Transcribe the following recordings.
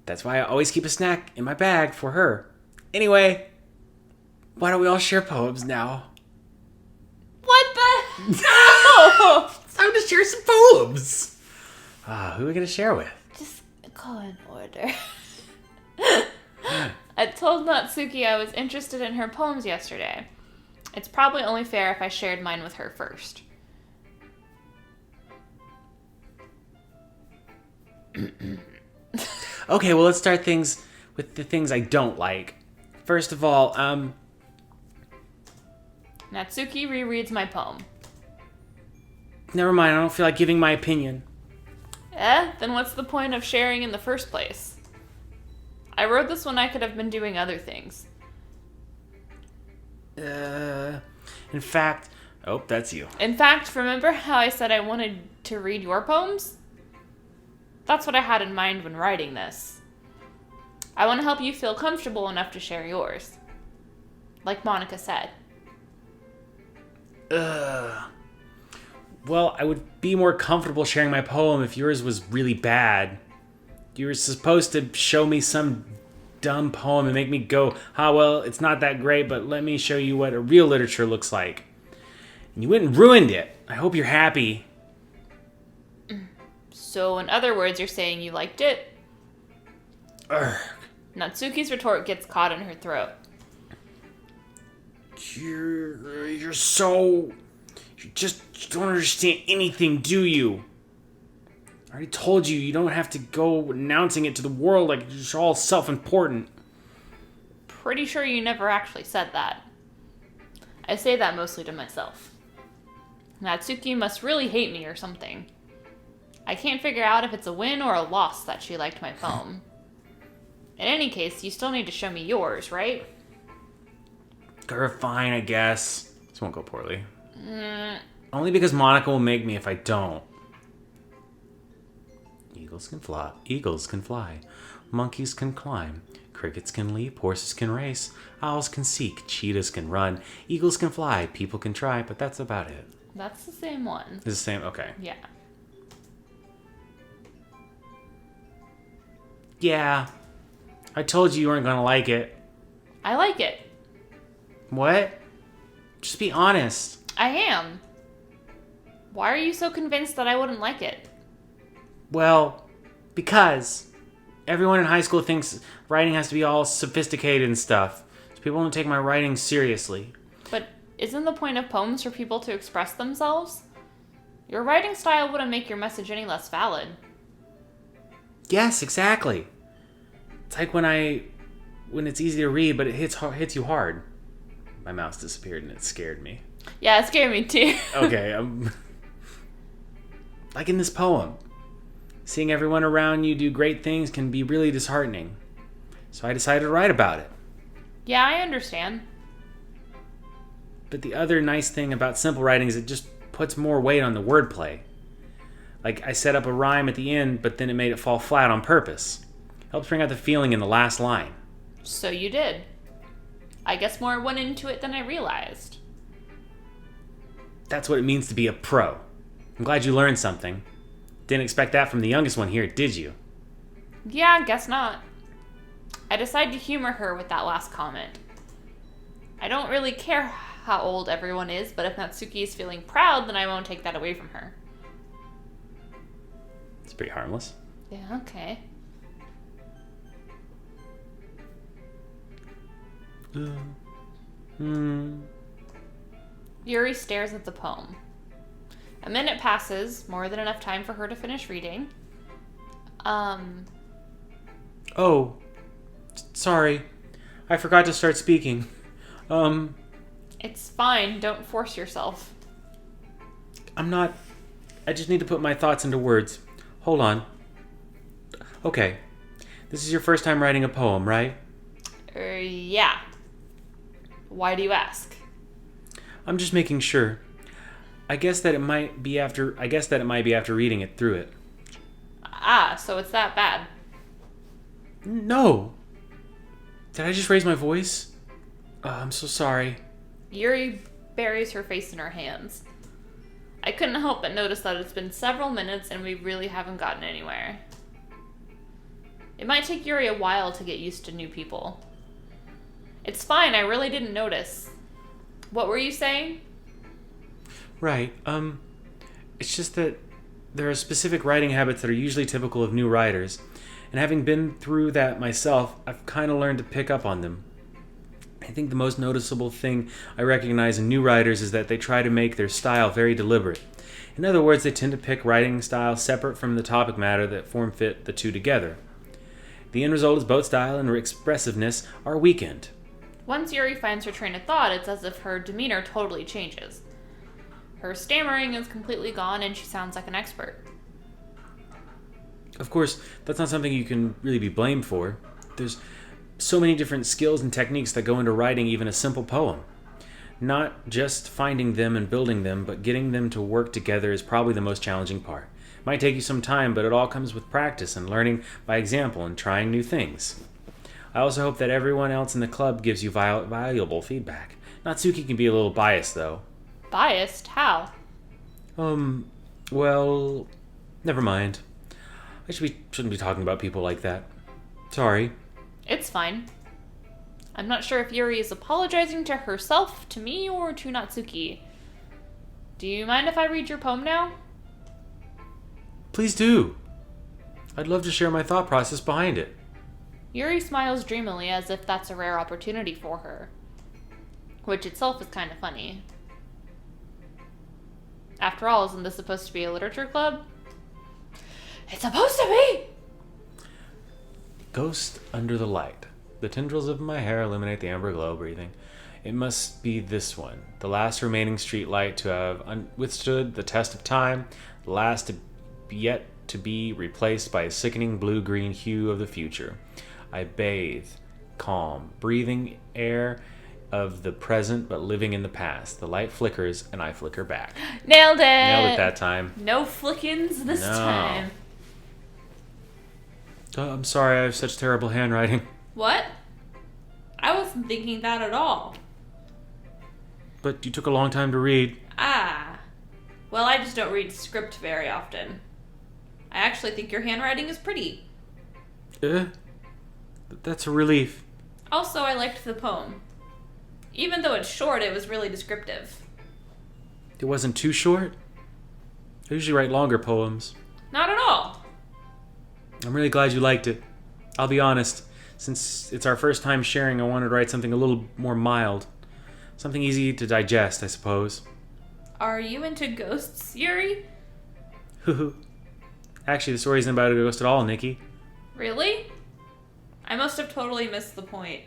That's why I always keep a snack in my bag for her. Anyway, why don't we all share poems now? What the hell? It's time to share some poems. Who are we going to share with? Just go in order. I told Natsuki I was interested in her poems yesterday. It's probably only fair if I shared mine with her first. Okay, well, let's start things with the things I don't like. First of all, Natsuki rereads my poem. never mind, I don't feel like giving my opinion. Then what's the point of sharing in the first place? I wrote this when I could have been doing other things. In fact, oh, that's you. In fact, remember how I said I wanted to read your poems? That's what I had in mind when writing this. I want to help you feel comfortable enough to share yours. Like Monica said. Well, I would be more comfortable sharing my poem if yours was really bad. You were supposed to show me some dumb poem and make me go, well, it's not that great, but let me show you what a real literature looks like. And you went and ruined it. I hope you're happy. So, in other words, you're saying you liked it? Urgh. Natsuki's retort gets caught in her throat. You just don't understand anything, do you? I already told you don't have to go announcing it to the world like it's all self-important. Pretty sure you never actually said that. I say that mostly to myself. Natsuki must really hate me or something. I can't figure out if it's a win or a loss that she liked my poem. In any case, you still need to show me yours, right? Fine, I guess. This won't go poorly. Only because Monica will make me if I don't. Eagles can fly. Monkeys can climb. Crickets can leap. Horses can race. Owls can seek. Cheetahs can run. Eagles can fly. People can try, but that's about it. That's the same one. It's the same? Okay. Yeah. Yeah. I told you weren't gonna like it. I like it. What? Just be honest. I am. Why are you so convinced that I wouldn't like it? Well, because everyone in high school thinks writing has to be all sophisticated and stuff. So people don't take my writing seriously. But isn't the point of poems for people to express themselves? Your writing style wouldn't make your message any less valid. Yes, exactly. It's like when it's easy to read, but it hits you hard. My mouse disappeared and it scared me. Yeah, it scared me too. Okay, like in this poem. Seeing everyone around you do great things can be really disheartening. So I decided to write about it. Yeah, I understand. But the other nice thing about simple writing is it just puts more weight on the wordplay. Like I set up a rhyme at the end, but then it made it fall flat on purpose. Helps bring out the feeling in the last line. So you did. I guess more went into it than I realized. That's what it means to be a pro. I'm glad you learned something. Didn't expect that from the youngest one here, did you? Yeah, guess not. I decided to humor her with that last comment. I don't really care how old everyone is, but if Natsuki is feeling proud, then I won't take that away from her. It's pretty harmless. Yeah, okay. Yuri stares at the poem. A minute passes, more than enough time for her to finish reading. Oh, sorry. I forgot to start speaking. It's fine, don't force yourself. I just need to put my thoughts into words. Hold on. Okay. This is your first time writing a poem, right? Yeah. Why do you ask? I'm just making sure. I guess that it might be after reading it through it. So it's that bad. No. Did I just raise my voice? I'm so sorry. Yuri buries her face in her hands. I couldn't help but notice that it's been several minutes and we really haven't gotten anywhere. It might take Yuri a while to get used to new people. It's fine, I really didn't notice. What were you saying? Right. It's just that there are specific writing habits that are usually typical of new writers, and having been through that myself, I've kind of learned to pick up on them. I think the most noticeable thing I recognize in new writers is that they try to make their style very deliberate. In other words, they tend to pick writing styles separate from the topic matter that form fit the two together. The end result is both style and expressiveness are weakened. Once Yuri finds her train of thought, it's as if her demeanor totally changes. Her stammering is completely gone and she sounds like an expert. Of course, that's not something you can really be blamed for. There's so many different skills and techniques that go into writing even a simple poem. Not just finding them and building them, but getting them to work together is probably the most challenging part. It might take you some time, but it all comes with practice and learning by example and trying new things. I also hope that everyone else in the club gives you valuable feedback. Natsuki can be a little biased, though. Biased? How? Well, never mind. I shouldn't be talking about people like that. Sorry. It's fine. I'm not sure if Yuri is apologizing to herself, to me, or to Natsuki. Do you mind if I read your poem now? Please do. I'd love to share my thought process behind it. Yuri smiles dreamily as if that's a rare opportunity for her, which itself is kind of funny. After all, isn't this supposed to be a literature club? It's supposed to be! Ghost under the light. The tendrils of my hair illuminate the amber glow breathing. It must be this one, the last remaining street light to have withstood the test of time, the last yet to be replaced by a sickening blue-green hue of the future. I bathe, calm, breathing air of the present but living in the past. The light flickers and I flicker back. Nailed it! Nailed it that time. No flickins this time. Oh, I'm sorry, I have such terrible handwriting. What? I wasn't thinking that at all. But you took a long time to read. Ah. Well, I just don't read script very often. I actually think your handwriting is pretty. That's a relief. Also, I liked the poem. Even though it's short, it was really descriptive. It wasn't too short? I usually write longer poems. Not at all. I'm really glad you liked it. I'll be honest, since it's our first time sharing, I wanted to write something a little more mild. Something easy to digest, I suppose. Are you into ghosts, Yuri? Actually, the story isn't about a ghost at all, Nikki. Really? I must have totally missed the point.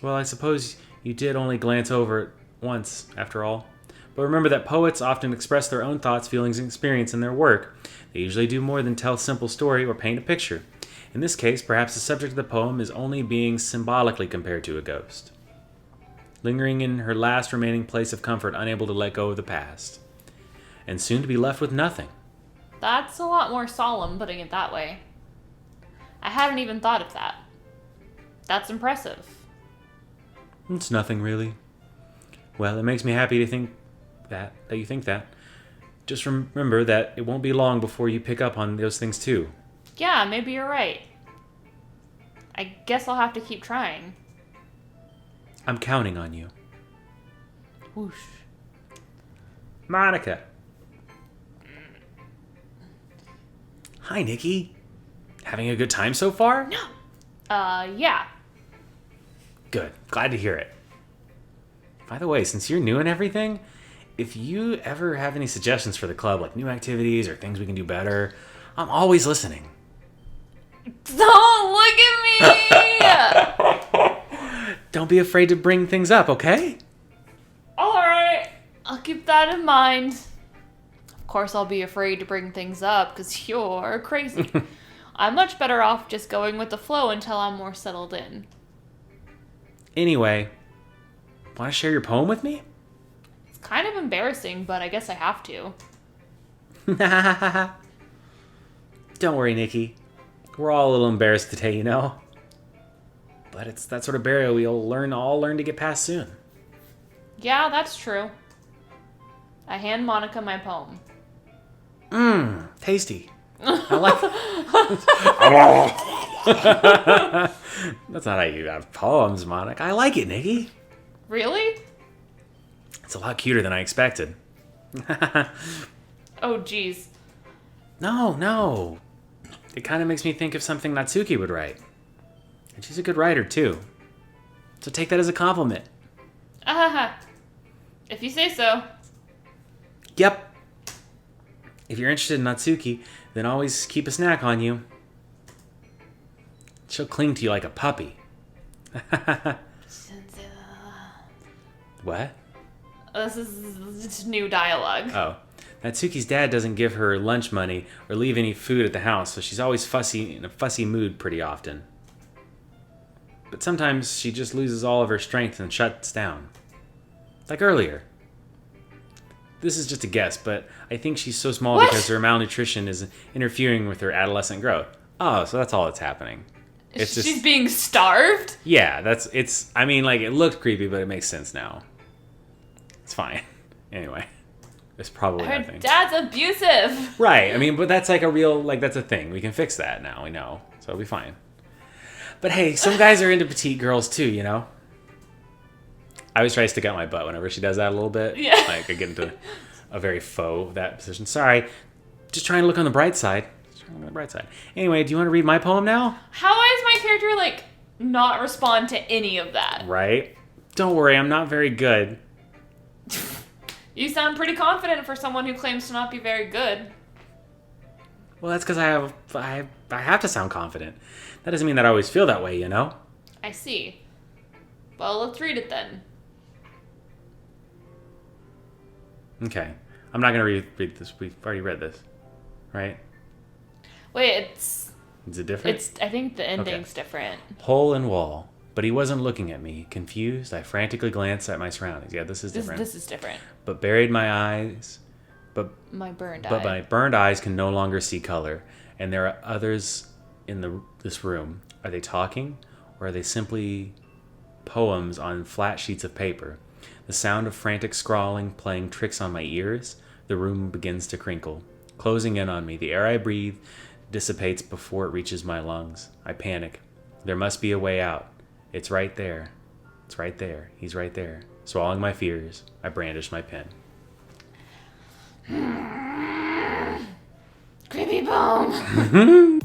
Well, I suppose you did only glance over it once, after all. But remember that poets often express their own thoughts, feelings, and experience in their work. They usually do more than tell a simple story or paint a picture. In this case, perhaps the subject of the poem is only being symbolically compared to a ghost, lingering in her last remaining place of comfort, unable to let go of the past, and soon to be left with nothing. That's a lot more solemn, putting it that way. I hadn't even thought of that. That's impressive. It's nothing, really. Well, it makes me happy to think that you think that. Just remember that it won't be long before you pick up on those things too. Yeah, maybe you're right. I guess I'll have to keep trying. I'm counting on you. Whoosh. Monica. Hi, Nikki. Having a good time so far? No. Yeah. Good. Glad to hear it. By the way, since you're new and everything, if you ever have any suggestions for the club, like new activities or things we can do better, I'm always listening. Don't look at me! Don't be afraid to bring things up, okay? Alright. I'll keep that in mind. Of course, I'll be afraid to bring things up, because you're crazy. I'm much better off just going with the flow until I'm more settled in. Anyway, want to share your poem with me? It's kind of embarrassing, but I guess I have to. Don't worry, Nikki. We're all a little embarrassed today, you know? But it's that sort of barrier we'll all learn to get past soon. Yeah, that's true. I hand Monica my poem. Tasty. I like That's not how you have poems, Monica. I like it, Nikki. Really? It's a lot cuter than I expected. Oh, geez. No. It kind of makes me think of something Natsuki would write. And she's a good writer, too. So take that as a compliment. If you say so. Yep. If you're interested in Natsuki, then always keep a snack on you. She'll cling to you like a puppy. What? This is just new dialogue. Oh. Natsuki's dad doesn't give her lunch money or leave any food at the house, so she's always in a fussy mood pretty often. But sometimes she just loses all of her strength and shuts down. Like earlier. This is just a guess, but I think she's so small because her malnutrition is interfering with her adolescent growth. Oh, so that's all that's happening. It's She's just, being starved? yeah, it looked creepy, but it makes sense now. It's fine. Anyway, it's probably Her nothing. dad's abusive. Right, but that's like that's a thing. We can fix that now, we know. So it'll be fine. But hey, some guys are into petite girls too, you know? I always try to stick out my butt whenever she does that a little bit. Yeah. Like, I get into a very faux that position. Sorry. Just trying to look on the bright side. Anyway, do you want to read my poem now? How does my character, not respond to any of that? Right. Don't worry, I'm not very good. You sound pretty confident for someone who claims to not be very good. Well, that's because I have to sound confident. That doesn't mean that I always feel that way, you know? I see. Well, let's read it then. Okay. I'm not going to read this. We've already read this. Right? Wait, Is it different? I think the ending's different. Hole in wall. But he wasn't looking at me. Confused, I frantically glanced at my surroundings. Yeah, this is different. This is different. But buried my eyes. My burned But eye. my burned eyes can no longer see color. And there are others in this room. Are they talking? Or are they simply poems on flat sheets of paper? The sound of frantic scrawling playing tricks on my ears. The room begins to crinkle, closing in on me. The air I breathe dissipates before it reaches my lungs. I panic. There must be a way out. It's right there. It's right there. He's right there. Swallowing my fears, I brandish my pen. Creepy poem.